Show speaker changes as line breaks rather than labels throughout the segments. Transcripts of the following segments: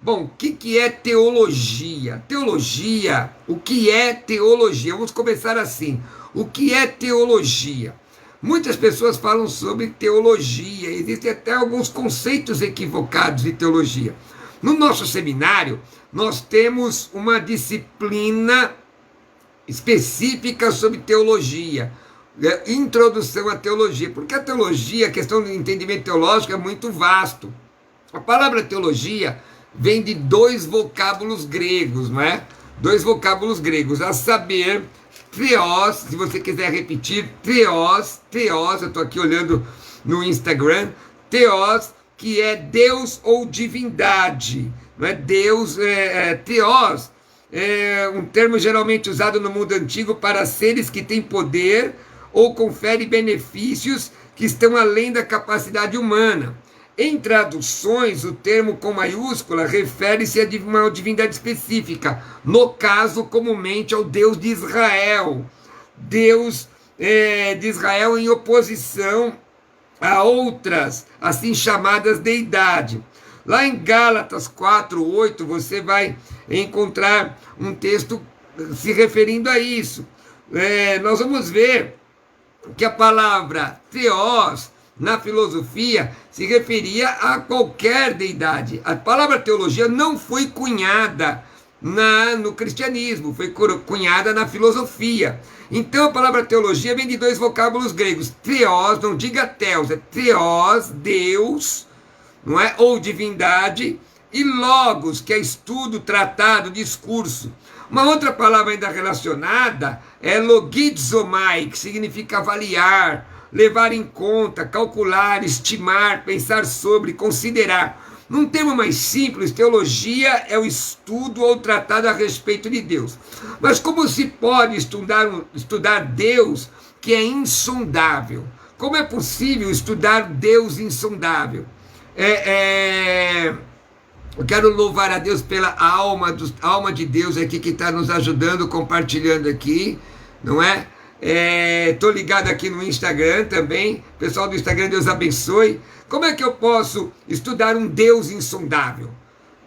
Bom, o que é teologia? Teologia, o que é teologia? Vamos começar assim. O que é teologia? Muitas pessoas falam sobre teologia, existem até alguns conceitos equivocados de teologia. No nosso seminário, nós temos uma disciplina específica sobre teologia, introdução à teologia, porque a teologia, a questão do entendimento teológico é muito vasto. A palavra teologia vem de dois vocábulos gregos, não é? Dois vocábulos gregos, a saber, theos, se você quiser repetir, theos, eu estou aqui olhando no Instagram, theos, que é Deus ou divindade, não é? Deus, theos, é um termo geralmente usado no mundo antigo para seres que têm poder ou conferem benefícios que estão além da capacidade humana. Em traduções, o termo com maiúscula refere-se a uma divindade específica, no caso, comumente, ao Deus de Israel. Deus de Israel em oposição a outras, assim chamadas deidades. Lá em Gálatas 4:8, você vai encontrar um texto se referindo a isso. Nós vamos ver que a palavra theos, na filosofia, se referia a qualquer deidade. A palavra teologia não foi cunhada no cristianismo, foi cunhada na filosofia. Então a palavra teologia vem de dois vocábulos gregos. Theos, não diga theos, é theos, Deus, não é? Ou divindade, e logos, que é estudo, tratado, discurso. Uma outra palavra ainda relacionada é logizomai, que significa avaliar, levar em conta, calcular, estimar, pensar sobre, considerar. Num termo mais simples, teologia é o estudo ou tratado a respeito de Deus. Mas como se pode estudar Deus que é insondável? Como é possível estudar Deus insondável? Eu quero louvar a Deus pela alma de Deus aqui que está nos ajudando, compartilhando aqui, não é? Estou ligado aqui no Instagram também. Pessoal do Instagram, Deus abençoe. Como é que eu posso estudar um Deus insondável?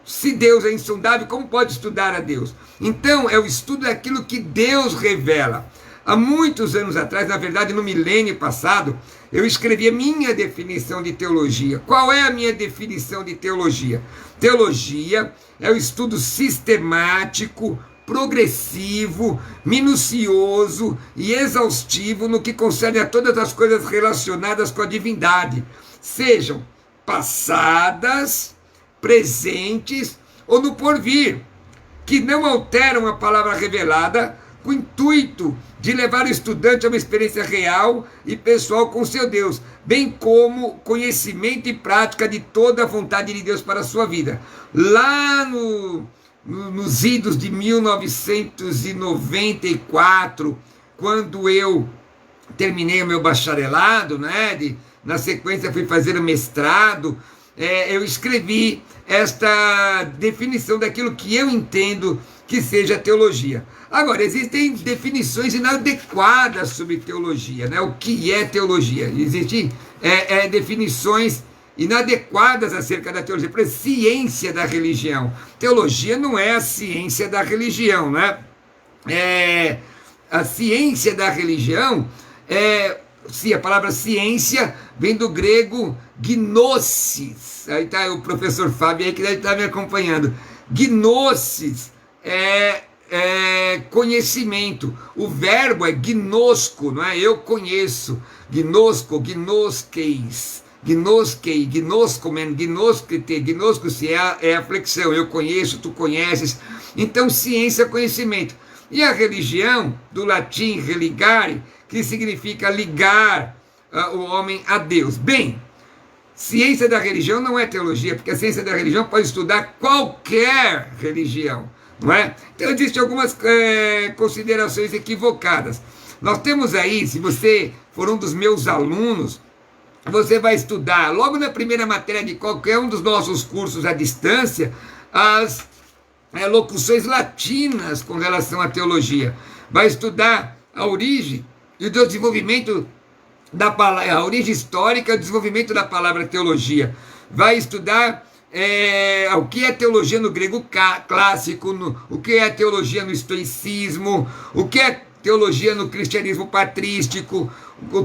Se Deus é insondável, como pode estudar a Deus? Então, é o estudo daquilo que Deus revela. Há muitos anos atrás, na verdade, no milênio passado, eu escrevi a minha definição de teologia. Qual é a minha definição de teologia? Teologia é o estudo sistemático, progressivo, minucioso e exaustivo no que concerne a todas as coisas relacionadas com a divindade, sejam passadas, presentes ou no porvir, que não alteram a palavra revelada, com o intuito de levar o estudante a uma experiência real e pessoal com seu Deus, bem como conhecimento e prática de toda a vontade de Deus para a sua vida. Lá nos idos de 1994, quando eu terminei o meu bacharelado, né, na sequência fui fazer o mestrado, eu escrevi esta definição daquilo que eu entendo que seja teologia. Agora, existem definições inadequadas sobre teologia, né? O que é teologia? Existem definições inadequadas acerca da teologia. Por exemplo, ciência da religião. Teologia não é a ciência da religião, né? A ciência da religião a palavra ciência vem do grego gnosis. Aí está o professor Fábio aí que deve estar me acompanhando. Gnosis é conhecimento. O verbo é gnosco, não é? Eu conheço. Gnosco, gnosqueis. Gnosquei, gnoscomen, gnoscrite, gnosco-se é a flexão. Eu conheço, tu conheces. Então, ciência é conhecimento. E a religião, do latim religare, que significa ligar o homem a Deus. Bem, ciência da religião não é teologia, porque a ciência da religião pode estudar qualquer religião, não é? Então existem algumas considerações equivocadas. Nós temos aí, se você for um dos meus alunos, você vai estudar, logo na primeira matéria de qualquer um dos nossos cursos à distância, as locuções latinas com relação à teologia. Vai estudar a origem e o desenvolvimento da palavra, a origem histórica e o desenvolvimento da palavra teologia. Vai estudar o que é teologia no grego clássico, o que é teologia no estoicismo, o que é teologia no cristianismo patrístico,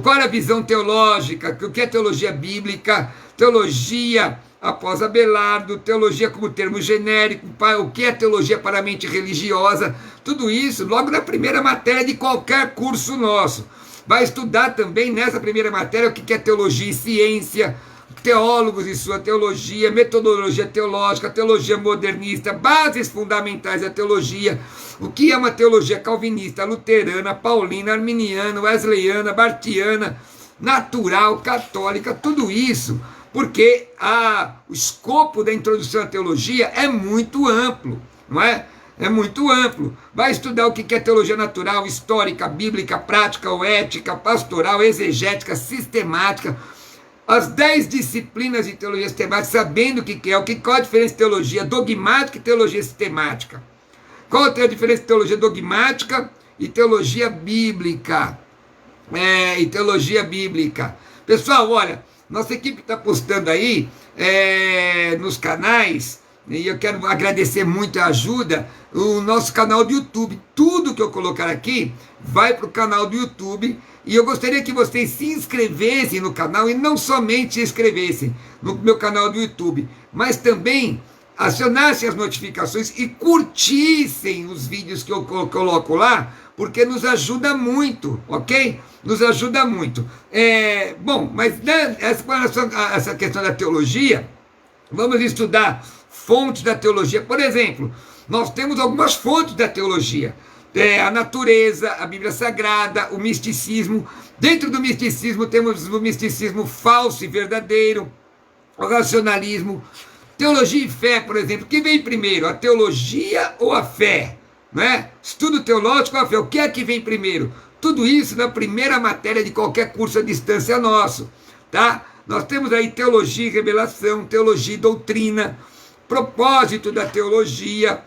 qual é a visão teológica, o que é teologia bíblica, teologia após Abelardo, teologia como termo genérico, o que é teologia para a mente religiosa, tudo isso logo na primeira matéria de qualquer curso nosso. Vai estudar também nessa primeira matéria o que é teologia e ciência, teólogos e sua teologia, metodologia teológica, teologia modernista, bases fundamentais da teologia, o que é uma teologia calvinista, luterana, paulina, arminiana, wesleyana, bartiana, natural, católica, tudo isso, porque o escopo da introdução à teologia é muito amplo, não é? É muito amplo. Vai estudar o que é teologia natural, histórica, bíblica, prática ou ética, pastoral, exegética, sistemática, as 10 disciplinas de teologia sistemática, sabendo o que é, qual a diferença de teologia dogmática e teologia sistemática. Qual é a diferença de teologia dogmática e teologia bíblica? E teologia bíblica. Pessoal, olha, nossa equipe está postando aí nos canais, e eu quero agradecer muito a ajuda, o nosso canal do YouTube. Tudo que eu colocar aqui vai para o canal do YouTube, e eu gostaria que vocês se inscrevessem no canal, e não somente se inscrevessem no meu canal do YouTube, mas também acionassem as notificações e curtissem os vídeos que eu coloco lá, porque nos ajuda muito, ok? Nos ajuda muito. Bom, mas né, essa questão da teologia, vamos estudar fontes da teologia. Por exemplo, nós temos algumas fontes da teologia. A natureza, a Bíblia Sagrada, o misticismo. Dentro do misticismo temos o misticismo falso e verdadeiro, o racionalismo, teologia e fé, por exemplo. O que vem primeiro, a teologia ou a fé? Né? Estudo teológico ou a fé? O que é que vem primeiro? Tudo isso na primeira matéria de qualquer curso à distância nosso. Tá? Nós temos aí teologia e revelação, teologia e doutrina, propósito da teologia,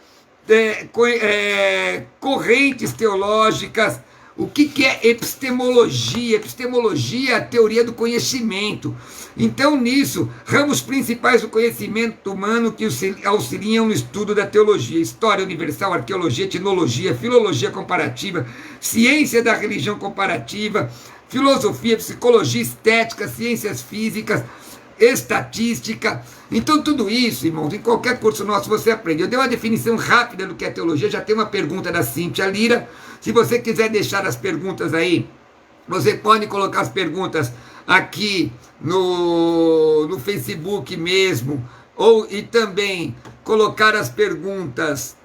correntes teológicas, o que é epistemologia? Epistemologia é a teoria do conhecimento. Então, nisso, ramos principais do conhecimento humano que auxiliam no estudo da teologia: história universal, arqueologia, etnologia, filologia comparativa, ciência da religião comparativa, filosofia, psicologia, estética, ciências físicas, estatística. Então tudo isso, irmãos, em qualquer curso nosso você aprende. Eu dei uma definição rápida do que é teologia. Já tem uma pergunta da Cíntia Lira. Se você quiser deixar as perguntas aí, você pode colocar as perguntas aqui no Facebook mesmo, e também colocar as perguntas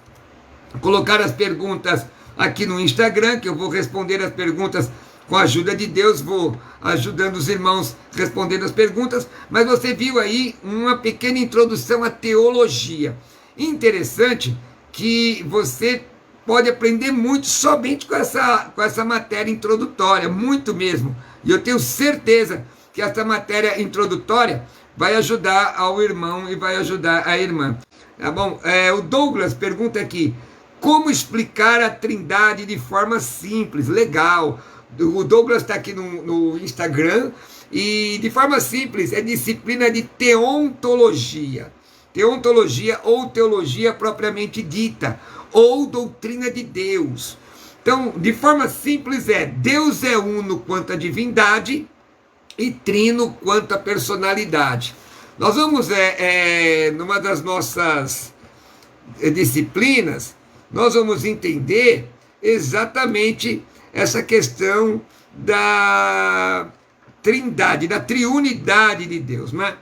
aqui no Instagram, que eu vou responder as perguntas com a ajuda de Deus, vou ajudando os irmãos respondendo as perguntas, mas você viu aí uma pequena introdução à teologia. Interessante que você pode aprender muito somente com essa matéria introdutória, muito mesmo. E eu tenho certeza que essa matéria introdutória vai ajudar ao irmão e vai ajudar a irmã. Tá bom? O Douglas pergunta aqui: como explicar a Trindade de forma simples? Legal. O Douglas está aqui no Instagram, e de forma simples é disciplina de teontologia. Teontologia ou teologia propriamente dita, ou doutrina de Deus. Então, de forma simples Deus é uno quanto à divindade e trino quanto à personalidade. Nós vamos, numa das nossas disciplinas, nós vamos entender exatamente essa questão da trindade, da triunidade de Deus. Né?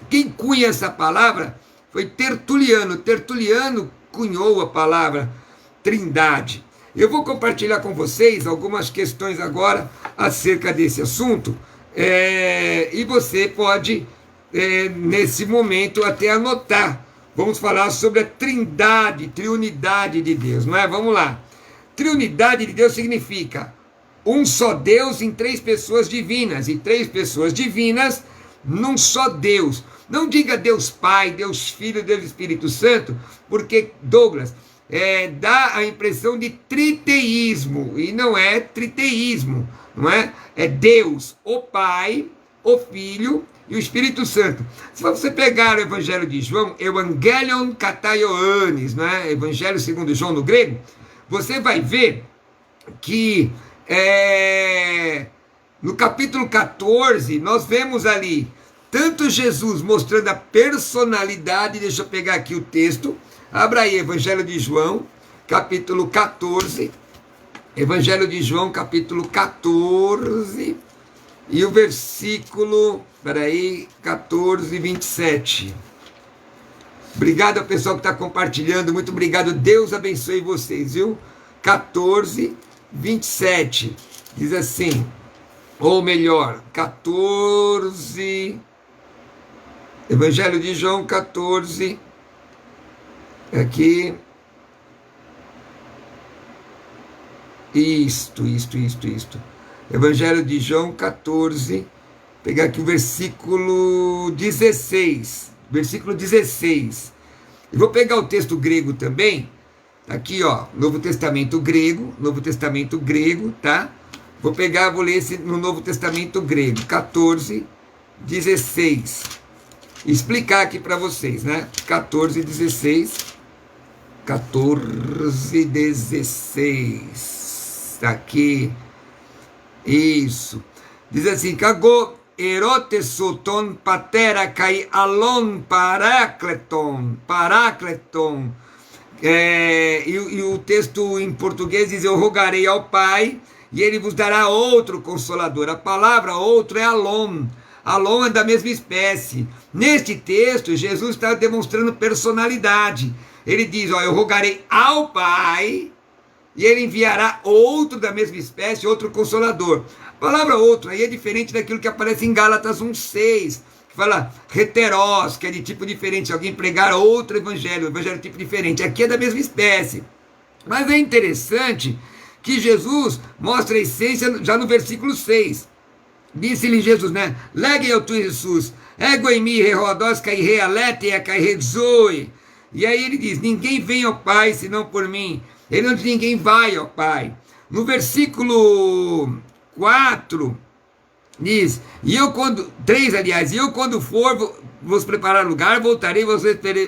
Quem cunha essa palavra foi Tertuliano. Tertuliano cunhou a palavra trindade. Eu vou compartilhar com vocês algumas questões agora acerca desse assunto, e você pode, nesse momento, até anotar. Vamos falar sobre a trindade, triunidade de Deus, não é? Vamos lá. Triunidade de Deus significa um só Deus em 3 pessoas divinas, e 3 pessoas divinas num só Deus. Não diga Deus Pai, Deus Filho, Deus Espírito Santo, porque, Douglas, dá a impressão de triteísmo, e não é triteísmo, não é? É Deus, o Pai, o Filho e o Espírito Santo. Se você pegar o Evangelho de João, Evangelion Katai Ioannis, não é? Evangelho segundo João no grego, você vai ver que no capítulo 14, nós vemos ali tanto Jesus mostrando a personalidade, deixa eu pegar aqui o texto, abra aí, Evangelho de João, capítulo 14, Evangelho de João, capítulo 14, e o versículo, 14, 27. Obrigado ao pessoal que está compartilhando, muito obrigado, Deus abençoe vocês, viu? 14, 27, diz assim, ou melhor, 14, Evangelho de João 14, aqui, isto, Evangelho de João 14, pegar aqui o versículo 16, eu vou pegar o texto grego também, aqui ó, Novo Testamento grego, tá? Vou ler esse no Novo Testamento grego, 14, 16, explicar aqui para vocês, né? 14, 16, aqui, isso, diz assim, Kago erotesoton patera kai alon parakleton, e o texto em português diz, eu rogarei ao Pai, e ele vos dará outro consolador. A palavra outro é alon. Alon é da mesma espécie. Neste texto, Jesus está demonstrando personalidade. Ele diz, eu rogarei ao Pai, e ele enviará outro da mesma espécie, outro consolador. A palavra outro aí é diferente daquilo que aparece em Gálatas 1,6, que fala heteros, que é de tipo diferente. Se alguém pregar outro evangelho, de tipo diferente. Aqui é da mesma espécie. Mas é interessante que Jesus mostra a essência já no versículo 6. Disse-lhe Jesus, né? Legue eu tu, Jesus, ego em mim, rerodós, cai realete, e cai rezoe. E aí ele diz, ninguém vem ao Pai senão por mim. Ele não diz, ninguém vai ao Pai. No versículo 4, diz, e eu quando for vos preparar lugar, voltarei, vos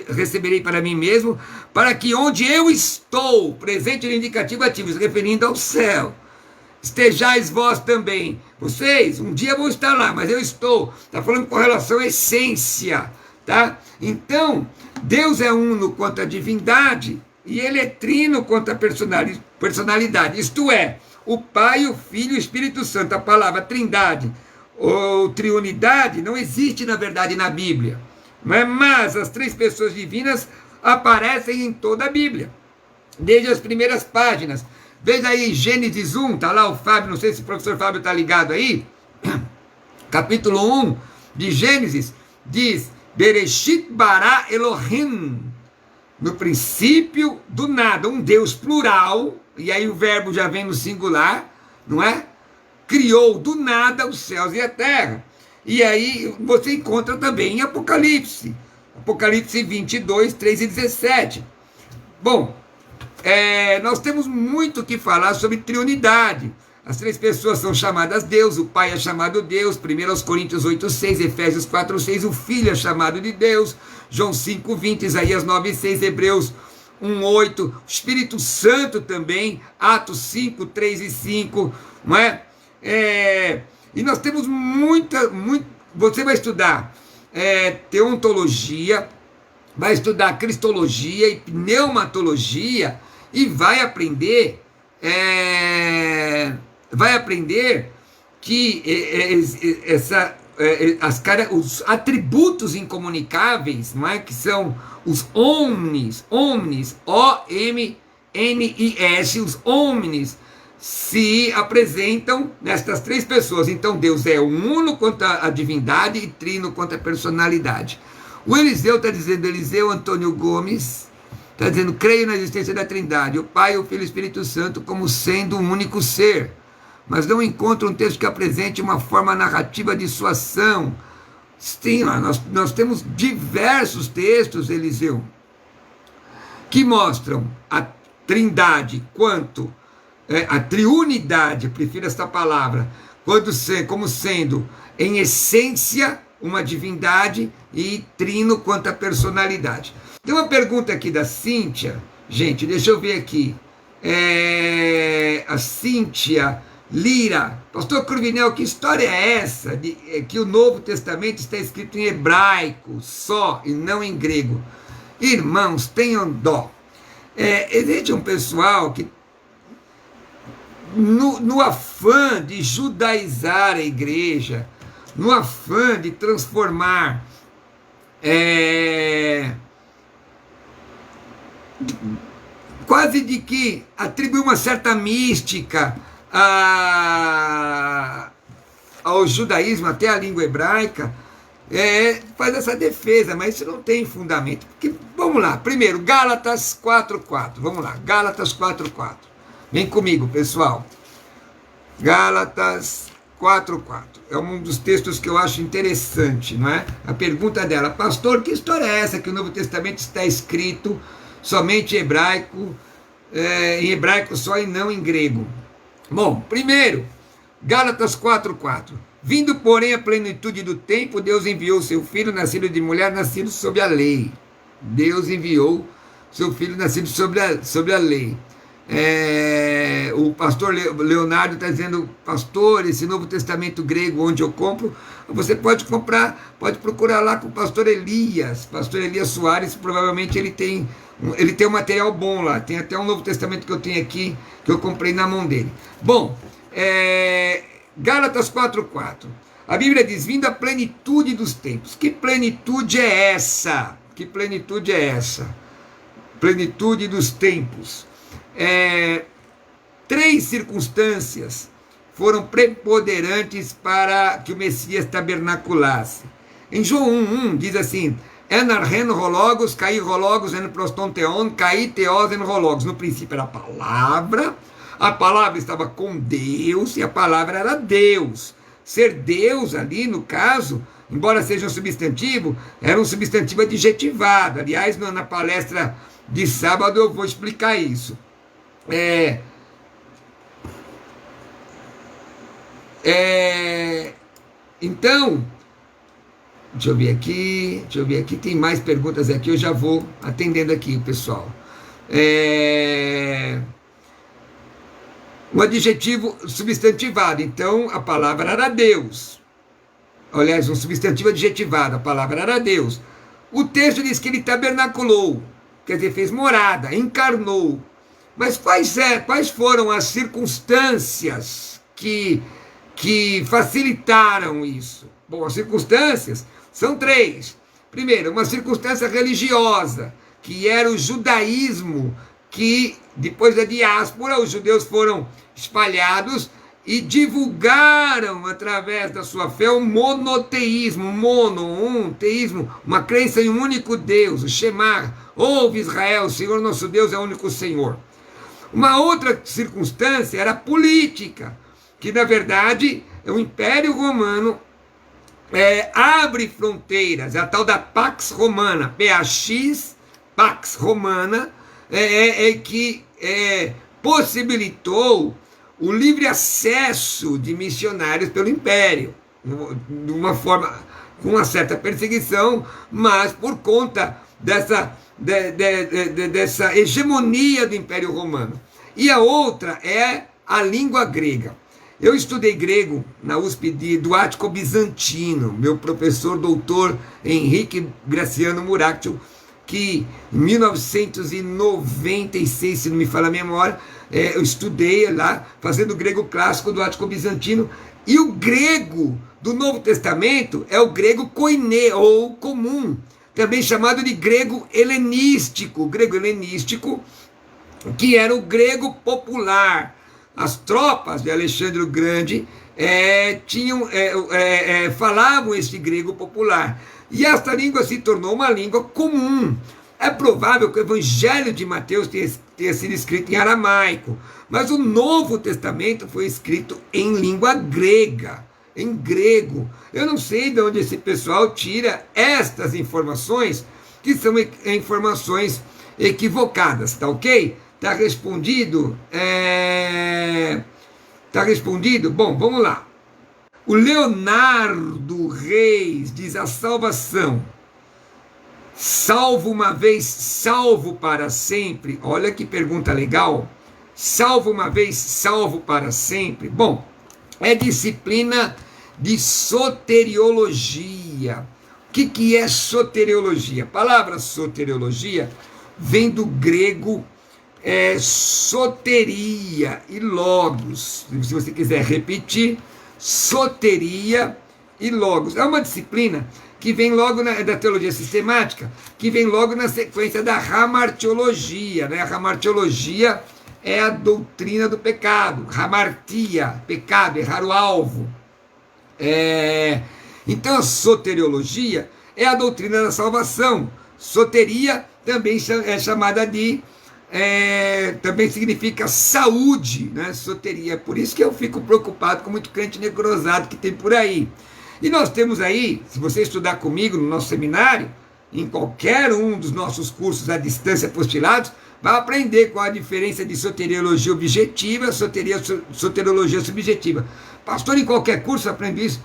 receberei para mim mesmo, para que onde eu estou, presente no indicativo ativo, se referindo ao céu, estejais vós também. Vocês, um dia vão estar lá, mas eu estou. Está falando com relação à essência, tá? Então, Deus é uno quanto à divindade, e ele é trino quanto à personalidade, isto é, o Pai, o Filho e o Espírito Santo. A palavra trindade ou triunidade não existe, na verdade, na Bíblia, mas as três pessoas divinas aparecem em toda a Bíblia, desde as primeiras páginas. Veja aí, Gênesis 1, está lá o Fábio, não sei se o professor Fábio está ligado aí, capítulo 1 de Gênesis, diz, Bereshit bara Elohim, no princípio do nada, um Deus plural, e aí o verbo já vem no singular, não é? Criou do nada os céus e a terra. E aí você encontra também em Apocalipse 22, 3 e 17. Bom, nós temos muito que falar sobre triunidade. As três pessoas são chamadas Deus, o Pai é chamado Deus, 1 Coríntios 8, 6, Efésios 4, 6, o Filho é chamado de Deus, João 5, 20, Isaías 9, 6, Hebreus 1, 8, o Espírito Santo também, Atos 5, 3 e 5, não é? E nós temos você vai estudar teontologia, vai estudar cristologia e pneumatologia, e vai aprender que os atributos incomunicáveis, não é? Que são os omnis, O-M-N-I-S, os omnis, se apresentam nestas três pessoas. Então Deus é uno quanto à divindade e trino quanto à personalidade. O Eliseu está dizendo, Eliseu Antônio Gomes, está dizendo, creio na existência da Trindade, o Pai, o Filho e o Espírito Santo, como sendo um único ser, mas não encontro um texto que apresente uma forma narrativa de sua ação. Sim, nós temos diversos textos, Eliseu, que mostram a Trindade quanto a triunidade, prefiro esta palavra, como sendo em essência uma divindade e trino quanto à personalidade. Tem uma pergunta aqui da Cíntia, gente, deixa eu ver aqui. A Cíntia Lira, pastor Cruvinel, que história é essa de que o Novo Testamento está escrito em hebraico só e não em grego? Irmãos, tenham dó. Existe um pessoal que, no afã de judaizar a igreja, no afã de transformar quase de que atribui uma certa mística ao judaísmo, até a língua hebraica, faz essa defesa, mas isso não tem fundamento. Porque, vamos lá, primeiro, Gálatas 4:4, vamos lá, Gálatas 4:4, vem comigo, pessoal. Gálatas 4:4, é um dos textos que eu acho interessante, não é? A pergunta dela, pastor, que história é essa que o Novo Testamento está escrito somente em hebraico só e não em grego? Bom, primeiro, Gálatas 4:4, vindo, porém, a plenitude do tempo, Deus enviou seu filho, nascido de mulher, nascido sob a lei. Deus enviou seu filho, nascido sobre a lei. O pastor Leonardo está dizendo, pastor, esse Novo Testamento grego, onde eu compro, você pode comprar, pode procurar lá com o pastor Elias Soares, provavelmente ele tem um material bom lá, tem até um Novo Testamento que eu tenho aqui, que eu comprei na mão dele. Bom, Gálatas 4:4, a Bíblia diz, vindo a plenitude dos tempos. Que plenitude é essa? Que plenitude é essa? Plenitude dos tempos. 3 circunstâncias foram preponderantes para que o Messias tabernaculasse. Em João 1:1 diz assim, enarren rologos, kai rologos, en proston theon, kai theos en rologos. No princípio era a palavra estava com Deus e a palavra era Deus. Ser Deus ali, no caso, embora seja um substantivo, era um substantivo adjetivado. Aliás, na palestra de sábado eu vou explicar isso. Então, deixa eu ver aqui, tem mais perguntas aqui, eu já vou atendendo aqui, pessoal. Um adjetivo substantivado, então a palavra era Deus. Aliás, um substantivo adjetivado, a palavra era Deus. O texto diz que ele tabernaculou, quer dizer, fez morada, encarnou. Mas quais foram as circunstâncias que facilitaram isso? Bom, as circunstâncias são 3. Primeiro, uma circunstância religiosa, que era o judaísmo, que depois da diáspora, os judeus foram espalhados e divulgaram através da sua fé o monoteísmo, teísmo, uma crença em um único Deus, o Shemar, ouve Israel, o Senhor nosso Deus é o único Senhor. Uma outra circunstância era política, que na verdade o Império Romano abre fronteiras, a tal da Pax Romana, PAX, Pax Romana, que possibilitou o livre acesso de missionários pelo Império, de uma forma, com uma certa perseguição, mas por conta dessa hegemonia do Império Romano. E a outra é a língua grega. Eu estudei grego na USP do Ático Bizantino, meu professor doutor Henrique Graciano Muratio, que em 1996, se não me falha a memória, eu estudei lá, fazendo grego clássico do Ático Bizantino, e o grego do Novo Testamento é o grego koiné, ou comum, também chamado de grego helenístico, que era o grego popular. As tropas de Alexandre o Grande falavam esse grego popular. E esta língua se tornou uma língua comum. É provável que o Evangelho de Mateus tenha sido escrito em aramaico, mas o Novo Testamento foi escrito em língua grega, em grego. Eu não sei de onde esse pessoal tira estas informações, que são informações equivocadas, tá ok? Tá respondido? Tá respondido? Bom, vamos lá. O Leonardo Reis diz: a salvação, salvo uma vez, salvo para sempre. Olha que pergunta legal. Salvo uma vez, salvo para sempre. Bom, é disciplina de soteriologia. O que é soteriologia? A palavra soteriologia vem do grego soteria e logos. Se você quiser repetir, soteria e logos. É uma disciplina que vem logo da teologia sistemática, que vem logo na sequência da hamartiologia. Né? A hamartiologia é a doutrina do pecado. Hamartia, pecado, errar o alvo. Então a soteriologia é a doutrina da salvação. Soteria também é chamada de também significa saúde, né? Soteria. Por isso que eu fico preocupado com muito crente necrosado que tem por aí. E nós temos aí, se você estudar comigo no nosso seminário, em qualquer um dos nossos cursos à distância apostilados, vai aprender qual a diferença de soteriologia objetiva e soteriologia subjetiva. Pastor, em qualquer curso eu aprendo isso.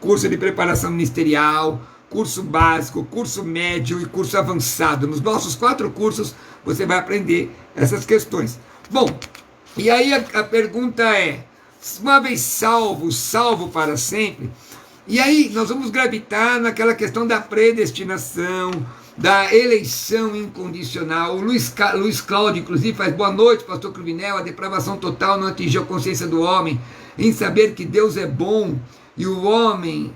Curso de preparação ministerial, curso básico, curso médio e curso avançado. Nos nossos 4 cursos você vai aprender essas questões. Bom, e aí a pergunta é, uma vez salvo, salvo para sempre, e aí nós vamos gravitar naquela questão da predestinação, da eleição incondicional. O Luiz Cláudio, inclusive, faz boa noite, pastor Cruvinel. A depravação total não atingiu a consciência do homem em saber que Deus é bom e o homem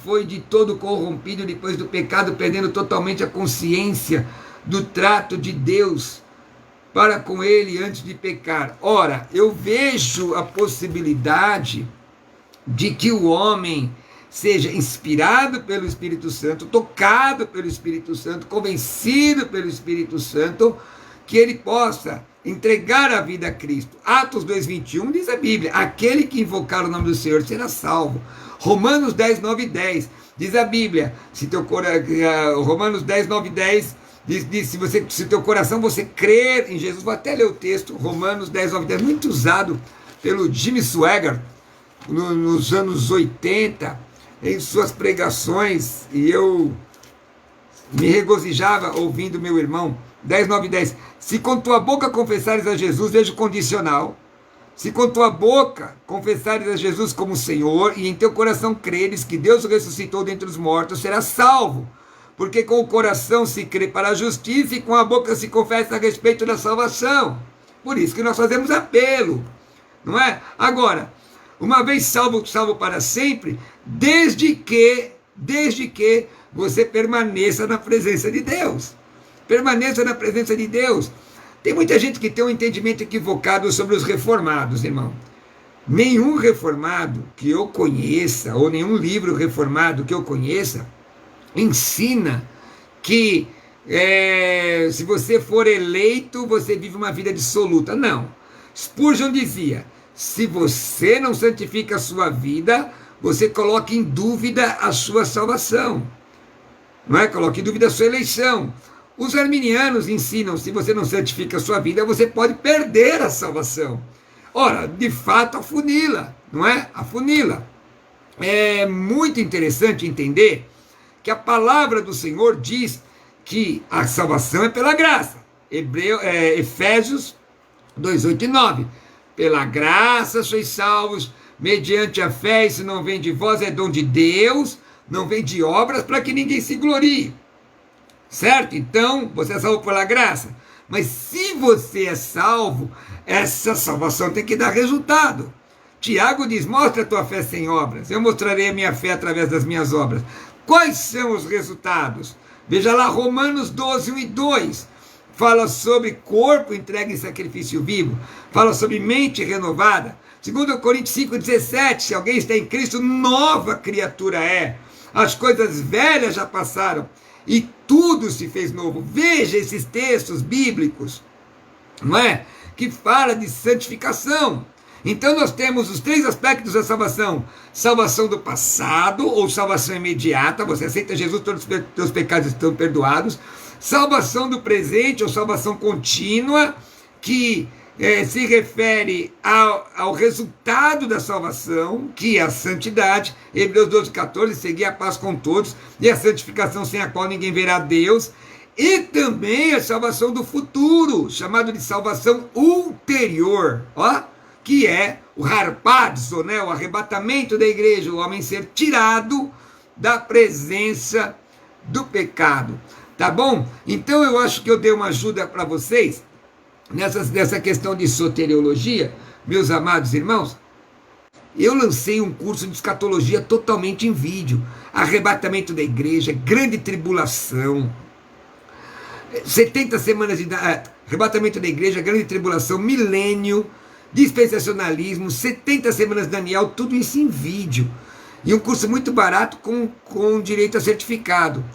foi de todo corrompido depois do pecado, perdendo totalmente a consciência do trato de Deus para com ele antes de pecar. Ora, eu vejo a possibilidade de que o homem seja inspirado pelo Espírito Santo, tocado pelo Espírito Santo, convencido pelo Espírito Santo, que ele possa entregar a vida a Cristo. Atos 2:21 diz a Bíblia: aquele que invocar o nome do Senhor será salvo. Romanos 10, 9 e 10 diz a Bíblia, Romanos 10, 9 e 10 diz se teu coração você crer em Jesus. Vou até ler o texto, Romanos 10, 9 e 10, muito usado pelo Jimmy Swaggart nos anos 80, em suas pregações, e eu me regozijava ouvindo meu irmão. 10, 9 e 10. Se com tua boca confessares a Jesus, veja o condicional. Se com tua boca confessares a Jesus como Senhor, e em teu coração creres que Deus o ressuscitou dentre os mortos, serás salvo. Porque com o coração se crê para a justiça, e com a boca se confessa a respeito da salvação. Por isso que nós fazemos apelo, não é? Agora, uma vez salvo, salvo para sempre, desde que você permaneça na presença de Deus. Permaneça na presença de Deus. Tem muita gente que tem um entendimento equivocado sobre os reformados, irmão. Nenhum reformado que eu conheça, ou nenhum livro reformado que eu conheça, ensina que se você for eleito, você vive uma vida dissoluta. Não. Spurgeon dizia: se você não santifica a sua vida, você coloca em dúvida a sua salvação. Não é? Coloca em dúvida a sua eleição. Os arminianos ensinam: se você não santifica a sua vida, você pode perder a salvação. Ora, de fato, afunila, não é? Afunila. É muito interessante entender que a palavra do Senhor diz que a salvação é pela graça. Efésios 2, 8 e 9. Pela graça sois salvos, mediante a fé, isso não vem de vós, é dom de Deus, não vem de obras, para que ninguém se glorie. Certo? Então, você é salvo pela graça. Mas se você é salvo, essa salvação tem que dar resultado. Tiago diz: mostra a tua fé sem obras. Eu mostrarei a minha fé através das minhas obras. Quais são os resultados? Veja lá, Romanos 12, 1 e 2. Fala sobre corpo entregue em sacrifício vivo. Fala sobre mente renovada. 2 Coríntios 5, 17. Se alguém está em Cristo, nova criatura é. As coisas velhas já passaram e tudo se fez novo. Veja esses textos bíblicos, não é? Que fala de santificação. Então nós temos os 3 aspectos da salvação: salvação do passado, ou salvação imediata, você aceita Jesus, todos os teus pecados estão perdoados. Salvação do presente, ou salvação contínua, que se refere ao resultado da salvação, que é a santidade. Hebreus 12:14, seguir a paz com todos, e a santificação sem a qual ninguém verá Deus. E também a salvação do futuro, chamado de salvação ulterior, ó, que é o harpazo, né, o arrebatamento da igreja, o homem ser tirado da presença do pecado. Tá bom? Então eu acho que eu dei uma ajuda para vocês nessa questão de soteriologia, meus amados irmãos. Eu lancei um curso de escatologia totalmente em vídeo. Arrebatamento da igreja, grande tribulação, 70 semanas de arrebatamento da igreja, grande tribulação, milênio, dispensacionalismo, 70 semanas de Daniel, tudo isso em vídeo. E um curso muito barato com direito a certificado.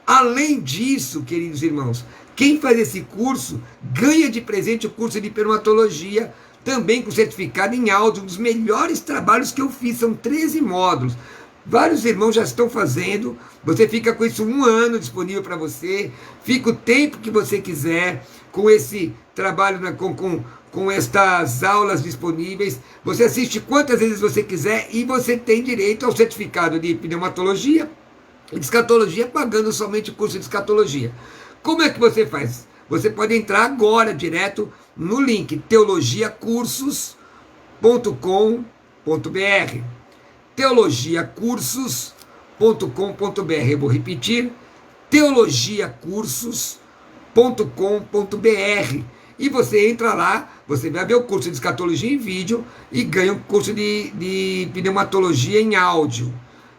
Além disso, queridos irmãos, quem faz esse curso ganha de presente o curso de pneumatologia, também com certificado em áudio, um dos melhores trabalhos que eu fiz, são 13 módulos. Vários irmãos já estão fazendo, você fica com isso 1 ano disponível para você, fica o tempo que você quiser com esse trabalho, com estas aulas disponíveis, você assiste quantas vezes você quiser e você tem direito ao certificado de pneumatologia e de escatologia, pagando somente o curso de escatologia. Como é que você faz? Você pode entrar agora direto no link teologiacursos.com.br, teologiacursos.com.br. Eu vou repetir, teologiacursos.com.br. E você entra lá, você vai ver o curso de escatologia em vídeo e ganha um curso de pneumatologia em áudio.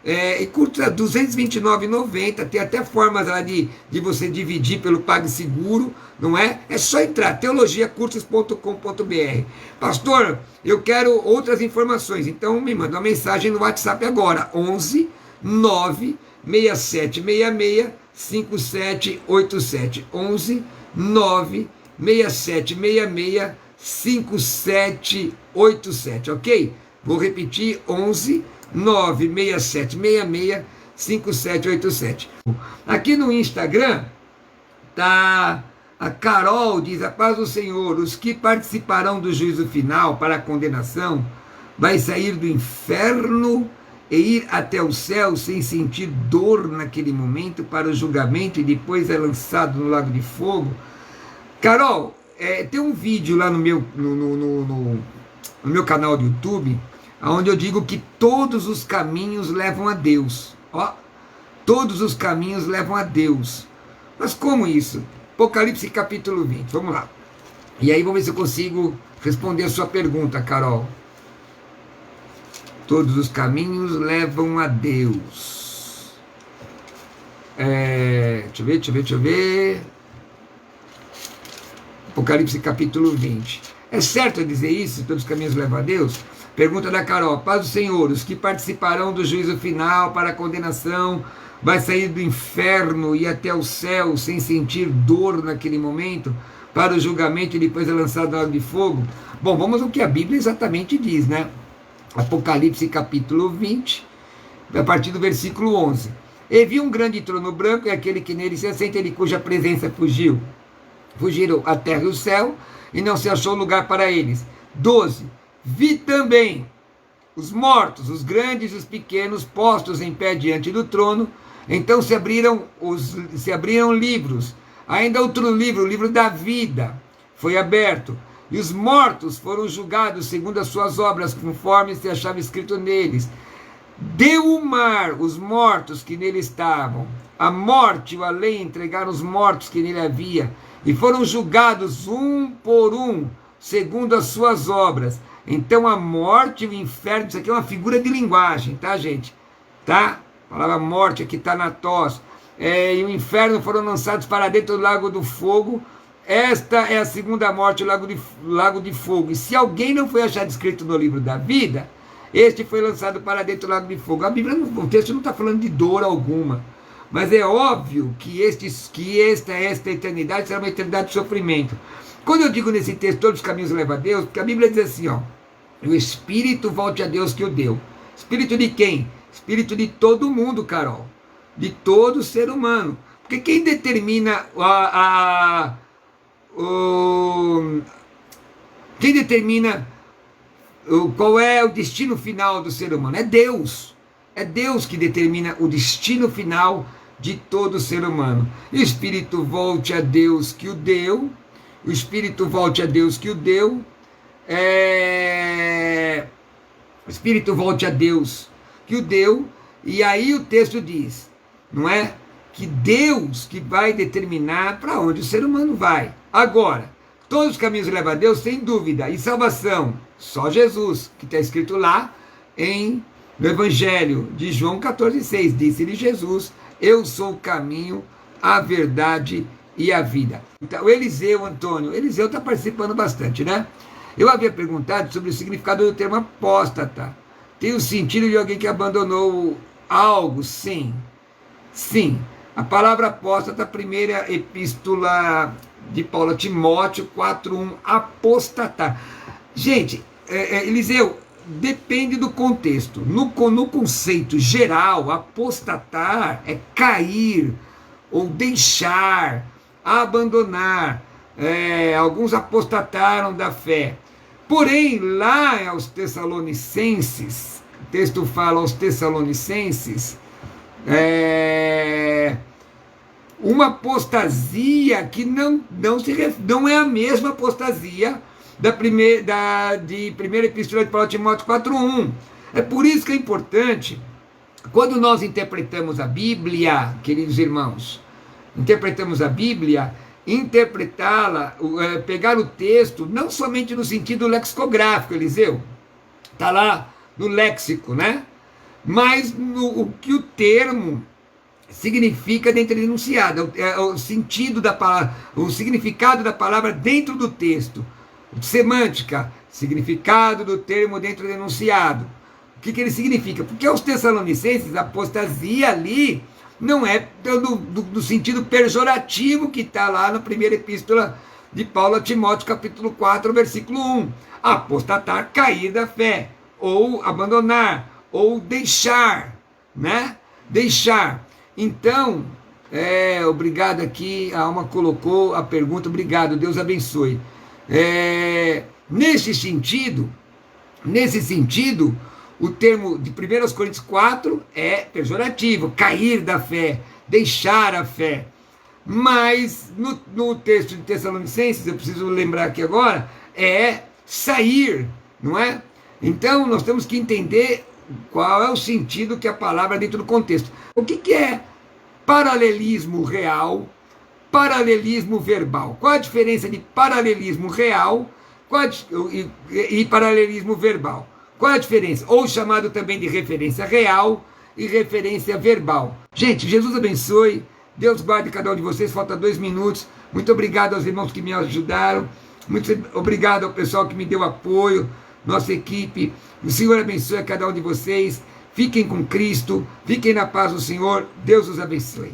E custa R$ 229,90, tem até formas lá de você dividir pelo PagSeguro, não é? É só entrar, teologiacursos.com.br. Pastor, eu quero outras informações, então me manda uma mensagem no WhatsApp agora, 11 9 6766 5787, 11 9 6766 5787, ok? Vou repetir, 11 96766 5787. Aqui no Instagram tá a Carol, diz: a paz do Senhor, os que participarão do juízo final para a condenação vai sair do inferno e ir até o céu sem sentir dor naquele momento para o julgamento e depois é lançado no lago de fogo. Carol, tem um vídeo lá no meu canal do YouTube, onde eu digo que todos os caminhos levam a Deus. Ó, todos os caminhos levam a Deus. Mas como isso? Apocalipse capítulo 20, vamos lá. E aí vamos ver se eu consigo responder a sua pergunta, Carol. Todos os caminhos levam a Deus. Deixa eu ver. Apocalipse capítulo 20. É certo eu dizer isso? Todos os caminhos levam a Deus? Pergunta da Carol: paz do Senhor, os que participarão do juízo final para a condenação vai sair do inferno e até o céu sem sentir dor naquele momento para o julgamento e depois é lançado no lago de fogo? Bom, vamos ao que a Bíblia exatamente diz, né? Apocalipse capítulo 20, a partir do versículo 11. E vi um grande trono branco e aquele que nele se assenta, ele cuja presença fugiram a terra e o céu, e não se achou lugar para eles. 12. Vi também os mortos, os grandes e os pequenos, postos em pé diante do trono. Então se abriram livros. Ainda outro livro, o livro da vida, foi aberto. E os mortos foram julgados segundo as suas obras, conforme se achava escrito neles. Deu o mar os mortos que nele estavam. A morte e o além entregaram os mortos que nele havia, e foram julgados um por um, segundo as suas obras. Então a morte e o inferno, isso aqui é uma figura de linguagem, tá, gente? Tá? A palavra morte aqui está na tos. E o inferno foram lançados para dentro do lago do fogo. Esta é a segunda morte, o lago de fogo. E se alguém não foi achado escrito no livro da vida, este foi lançado para dentro do lago de fogo. A Bíblia, o texto não está falando de dor alguma, mas é óbvio que esta eternidade será uma eternidade de sofrimento. Quando eu digo nesse texto, todos os caminhos levam a Deus, porque a Bíblia diz assim, ó: o Espírito volte a Deus que o deu. Espírito de quem? Espírito de todo mundo, Carol. De todo ser humano. Porque quem Quem determina qual é o destino final do ser humano? É Deus. É Deus que determina o destino final de todo ser humano. E o Espírito volte a Deus que o deu. O Espírito volte a Deus que o deu. O Espírito volte a Deus que o deu. E aí o texto diz, não é? Que Deus que vai determinar para onde o ser humano vai. Agora, todos os caminhos levam a Deus, sem dúvida. E salvação, só Jesus, que está escrito lá no Evangelho de João 14,6. Disse-lhe Jesus, eu sou o caminho, a verdade e a vida. Então, o Eliseu, Antônio, Eliseu está participando bastante, né? Eu havia perguntado sobre o significado do termo apóstata. Tem o sentido de alguém que abandonou algo? Sim. Sim. A palavra apóstata, a primeira epístola de Paulo a Timóteo 4,1, apostatar. Gente, Eliseu, depende do contexto. No conceito geral, apostatar é cair, ou deixar, abandonar. Alguns apostataram da fé. Porém, lá aos Tessalonicenses, o texto fala aos Tessalonicenses, uma apostasia que não é a mesma apostasia de primeira epístola de Paulo a Timóteo 4,1. É por isso que é importante, quando nós interpretamos a Bíblia, queridos irmãos, interpretá-la, pegar o texto, não somente no sentido lexicográfico, Eliseu, está lá no léxico, né? Mas o que o termo significa dentro do enunciado, o sentido da palavra, o significado da palavra dentro do texto. Semântica, significado do termo dentro do enunciado. O que ele significa? Porque aos Tessalonicenses, a apostasia ali não é do sentido pejorativo que está lá na primeira epístola de Paulo a Timóteo, capítulo 4, versículo 1. Apostatar, cair da fé, ou abandonar, ou deixar, né? Deixar. Então, obrigado aqui, a Alma colocou a pergunta, obrigado, Deus abençoe. Nesse sentido, o termo de 1 Coríntios 4 é pejorativo, cair da fé, deixar a fé. Mas no texto de Tessalonicenses, eu preciso lembrar aqui agora, é sair, não é? Então, nós temos que entender qual é o sentido que a palavra dentro do contexto. O que é paralelismo real, paralelismo verbal? Qual a diferença de paralelismo real e paralelismo verbal? Qual a diferença? Ou chamado também de referência real e referência verbal. Gente, Jesus abençoe, Deus guarde cada um de vocês, falta 2 minutos. Muito obrigado aos irmãos que me ajudaram, muito obrigado ao pessoal que me deu apoio, nossa equipe. O Senhor abençoe a cada um de vocês. Fiquem com Cristo, fiquem na paz do Senhor. Deus os abençoe.